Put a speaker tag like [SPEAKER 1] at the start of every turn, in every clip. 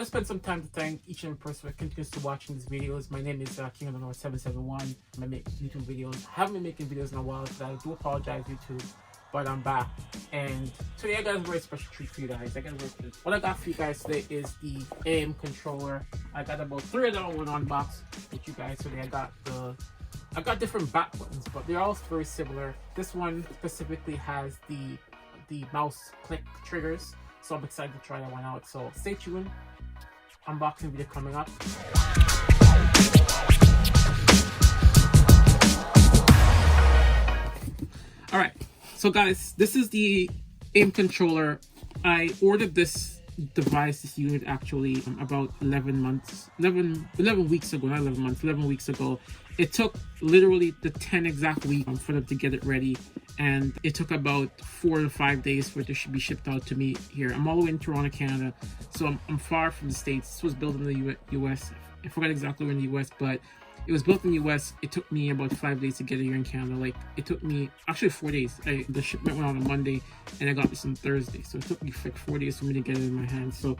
[SPEAKER 1] I spend some time to thank each and every person that continues to watching these videos. My name is King of the North 771. I make YouTube videos. I haven't been making videos in a while, so I do apologize, YouTube, but I'm back. And today I got a very special treat for you guys. What I got for you guys today is the Aim controller. I got about 3 of them in one unbox with you guys today. I got different back buttons, but they're all very similar. This one specifically has the mouse click triggers, so I'm excited to try that one out. So stay tuned. Unboxing video coming up. Alright, so guys, this is the Aim controller. I ordered this device, this unit actually about 11 weeks ago, not 11 months, 11 weeks ago. It took literally the 10 exact weeks for them to get it ready, and it took about 4 to 5 days for it to be shipped out to me here. I'm all the way in Toronto, Canada, so I'm far from the States. This was built in the US. I forgot exactly where in the US, but it was built in the US. It took me about 5 days to get it here in Canada. Like, it took me actually 4 days. The shipment went out on Monday, and I got this on Thursday, so it took me like 4 days for me to get it in my hands. So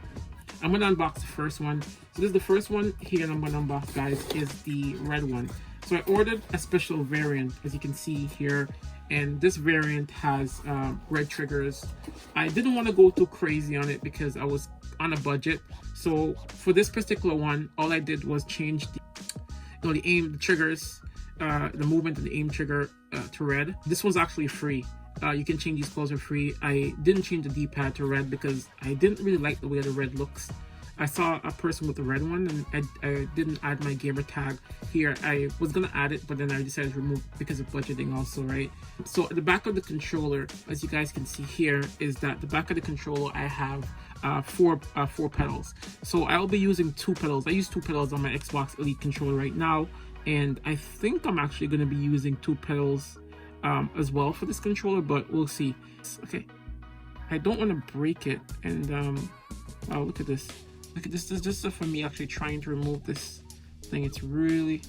[SPEAKER 1] I'm gonna unbox the first one. So this is the first one here, and I'm gonna unbox, guys, is the red one. So I ordered a special variant, as you can see here, and this variant has red triggers. I didn't want to go too crazy on it because I was on a budget. So for this particular one, all I did was change the aim, the triggers, the movement of the aim trigger to red. This one's actually free. You can change these colors for free. I didn't change the D-pad to red because I didn't really like the way the red looks. I saw a person with the red one, and I didn't add my gamer tag here. I was gonna add it, but then I decided to remove because of budgeting also, right? So at the back of the controller, as you guys can see here, is that the back of the controller I have four pedals. So I'll be using 2 pedals. I use 2 pedals on my Xbox Elite controller right now, and I think I'm actually gonna be using 2 pedals as well for this controller, but we'll see. Okay, I don't want to break it, and wow, look at this. Look at this. This is just for me actually trying to remove this thing. It's really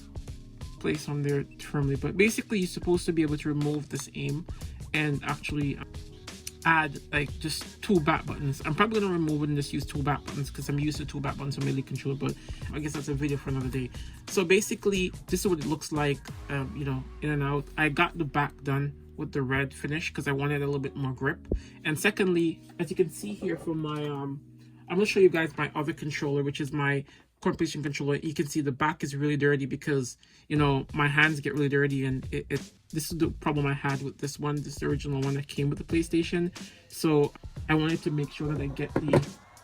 [SPEAKER 1] placed on there firmly, but basically you're supposed to be able to remove this aim and actually add like just 2 back buttons. I'm probably gonna remove it and just use 2 back buttons because I'm used to 2 back buttons on my Elite controller, but I guess that's a video for another day. So basically this is what it looks like, you know, in and out. I got the back done with the red finish because I wanted a little bit more grip. And secondly, as you can see here from my I'm going to show you guys my other controller, which is my competition controller. You can see the back is really dirty because, you know, my hands get really dirty, and this is the problem I had with this one. This is the original one that came with the PlayStation. So I wanted to make sure that I get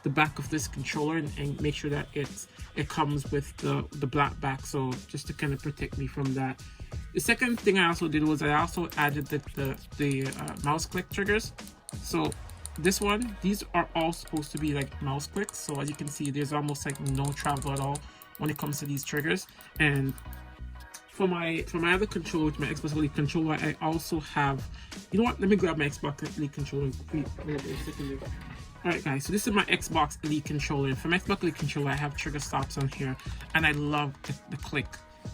[SPEAKER 1] the back of this controller and make sure that it comes with the black back, so just to kind of protect me from that. The second thing I also did was I also added the mouse click triggers. So this one, these are all supposed to be like mouse clicks, so as you can see there's almost like no travel at all when it comes to these triggers. And for my other controller, which my Xbox Elite controller, I also have, you know what, let me grab my Xbox Elite controller. Alright guys, so this is my Xbox Elite controller. For my Xbox Elite controller I have trigger stops on here, and I love the click.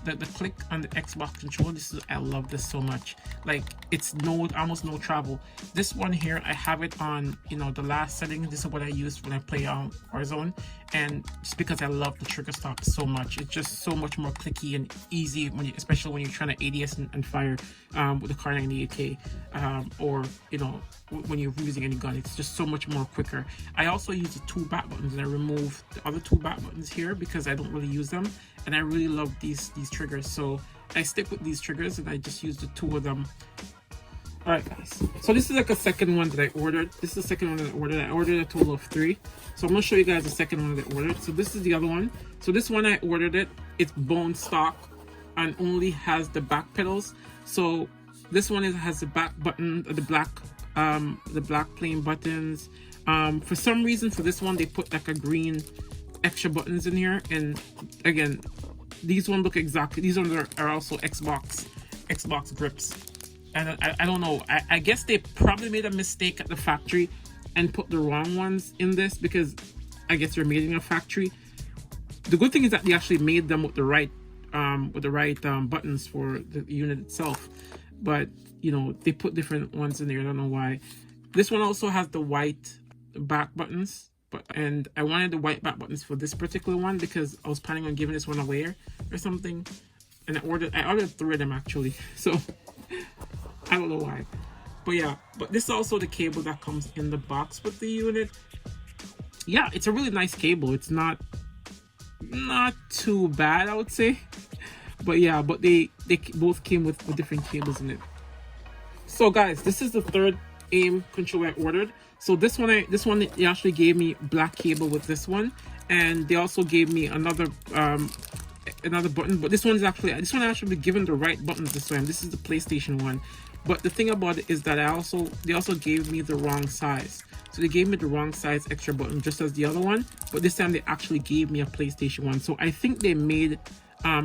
[SPEAKER 1] The click on the Xbox controller, I love this so much. Like, it's almost no travel. This one here, I have it on, you know, the last setting. This is what I use when I play on Warzone, and just because I love the trigger stop so much. It's just so much more clicky and easy especially when you're trying to ADS and fire with the Kar98K, or, you know, when you're using any gun. It's just so much more quicker. I also use the 2 back buttons, and I remove the other 2 back buttons here because I don't really use them, and I really love these triggers, so I stick with these triggers and I just use the 2 of them. Alright guys, so this is like a second one that I ordered. This is the second one that I ordered. I ordered a total of 3, so I'm gonna show you guys the second one that I ordered. So this is the other one. So this one I ordered it, it's bone stock and only has the back pedals. So this one has the back button, the black plain buttons. For some reason for this one they put like a green extra buttons in here, and again, these ones look exactly, these ones are also Xbox grips, and I don't know, I guess they probably made a mistake at the factory and put the wrong ones in this, because I guess they're made in a factory. The good thing is that they actually made them with the right buttons for the unit itself, but you know, they put different ones in there. I don't know why. This one also has the white back buttons, and I wanted the white back buttons for this particular one because I was planning on giving this one away or something, and I ordered 3 of them actually. So I don't know why, but yeah. But this is also the cable that comes in the box with the unit. Yeah, it's a really nice cable. It's not too bad, I would say. But yeah, but they both came with different cables in it. So guys, this is the third Aim controller I ordered. So this one they actually gave me black cable with this one, and they also gave me another button. But this one actually be given the right buttons this time. This is the PlayStation one. But the thing about it is that they also gave me the wrong size. So they gave me the wrong size extra button just as the other one, but this time they actually gave me a PlayStation one. So I think they made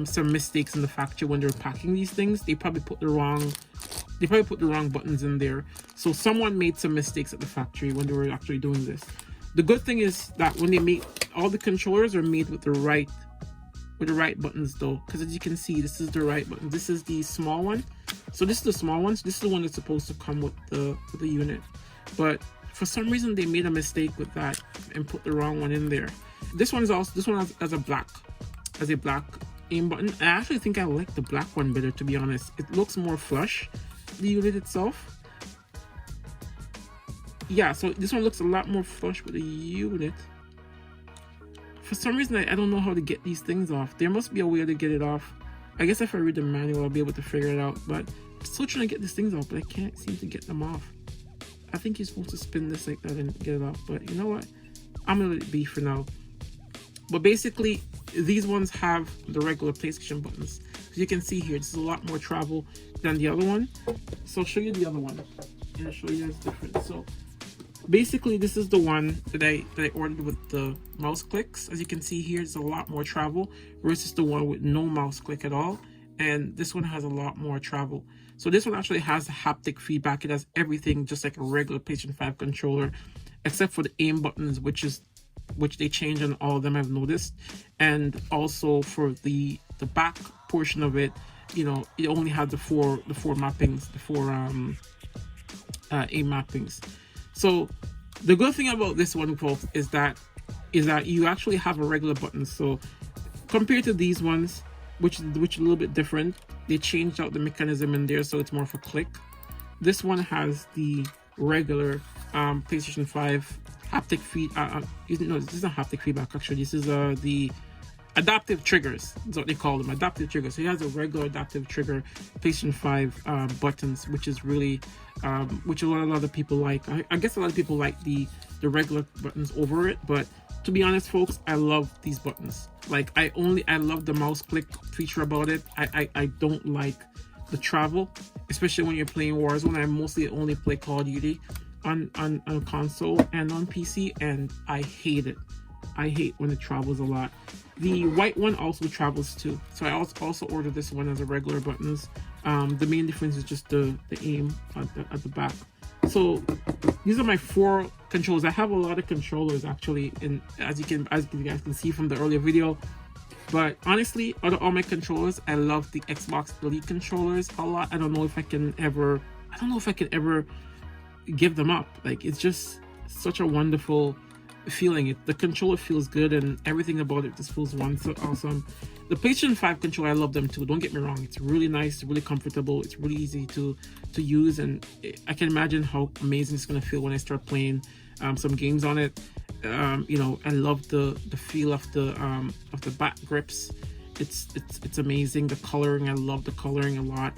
[SPEAKER 1] some mistakes in the factory when they were packing these things. They probably put the wrong buttons in there. So someone made some mistakes at the factory when they were actually doing this. The good thing is that when they make all the controllers are made with the right buttons though, because as you can see, this is the right button. This is the small one. So this is the small one. So this is the one that's supposed to come with the unit. But for some reason they made a mistake with that and put the wrong one in there. This one has a black aim button. I actually think I like the black one better, to be honest. It looks more flush, the unit itself. Yeah, so this one looks a lot more flush with the unit. For some reason I don't know how to get these things off. There must be a way to get it off. I guess if I read the manual I'll be able to figure it out, but I'm still trying to get these things off, but I can't seem to get them off. I think you're supposed to spin this like that and get it off, but you know what? I'm gonna let it be for now. But basically, these ones have the regular PlayStation buttons. As you can see here, this is a lot more travel than the other one. So I'll show you the other one, and I'll show you it's different. So basically, this is the one that I ordered with the mouse clicks. As you can see here, it's a lot more travel versus the one with no mouse click at all. And this one has a lot more travel. So this one actually has haptic feedback. It has everything just like a regular PlayStation 5 controller, except for the aim buttons, which they change on all of them, I've noticed. And also for the back portion of it, you know, it only had the four mappings, the four aim mappings. So the good thing about this one, folks, is that you actually have a regular button. So compared to these ones, which are a little bit different, they changed out the mechanism in there, so it's more of a click. This one has the regular PlayStation 5 haptic feed. No, this is not haptic feedback. Actually, this is the adaptive triggers. That's what they call them, adaptive triggers. So it has a regular adaptive trigger PlayStation 5 buttons, which is really which a lot of people like. I guess a lot of people like the regular buttons over it, but to be honest, folks, I love these buttons. Like I love the mouse click feature about it. I don't like the travel, especially when you're playing Warzone. I mostly only play Call of Duty on console and on PC, and I hate it. I hate when it travels a lot. The white one also travels too, so I also ordered this one as a regular buttons. The main difference is just the aim at the back. So these are my 4 controllers. I have a lot of controllers actually, and as you guys can see from the earlier video. But honestly, out of all my controllers, I love the Xbox Elite controllers a lot. I don't know if I can ever give them up. Like, it's just such a wonderful feeling. The controller feels good, and everything about it just feels awesome. The PlayStation 5 controller, I love them too. Don't get me wrong. It's really nice, it's really comfortable, it's really easy to use, and I can imagine how amazing it's gonna feel when I start playing some games on it. You know, I love the feel of the back grips. It's amazing. The coloring, I love the coloring a lot.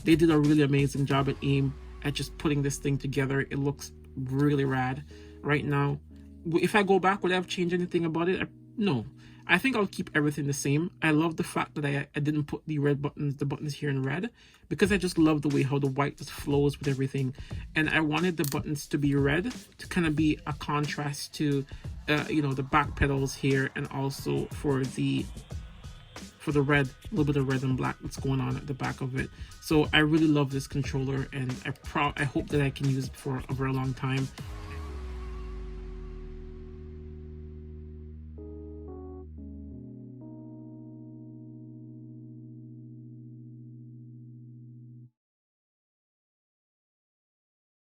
[SPEAKER 1] They did a really amazing job at AIM at just putting this thing together. It looks really rad right now. If I go back, would I have changed anything about it? No. I think I'll keep everything the same. I love the fact that I didn't put the buttons here in red, because I just love the way how the white just flows with everything. And I wanted the buttons to be red to kind of be a contrast to, you know, the back pedals here, and also for the red, a little bit of red and black that's going on at the back of it. So I really love this controller, and I hope that I can use it for a very long time.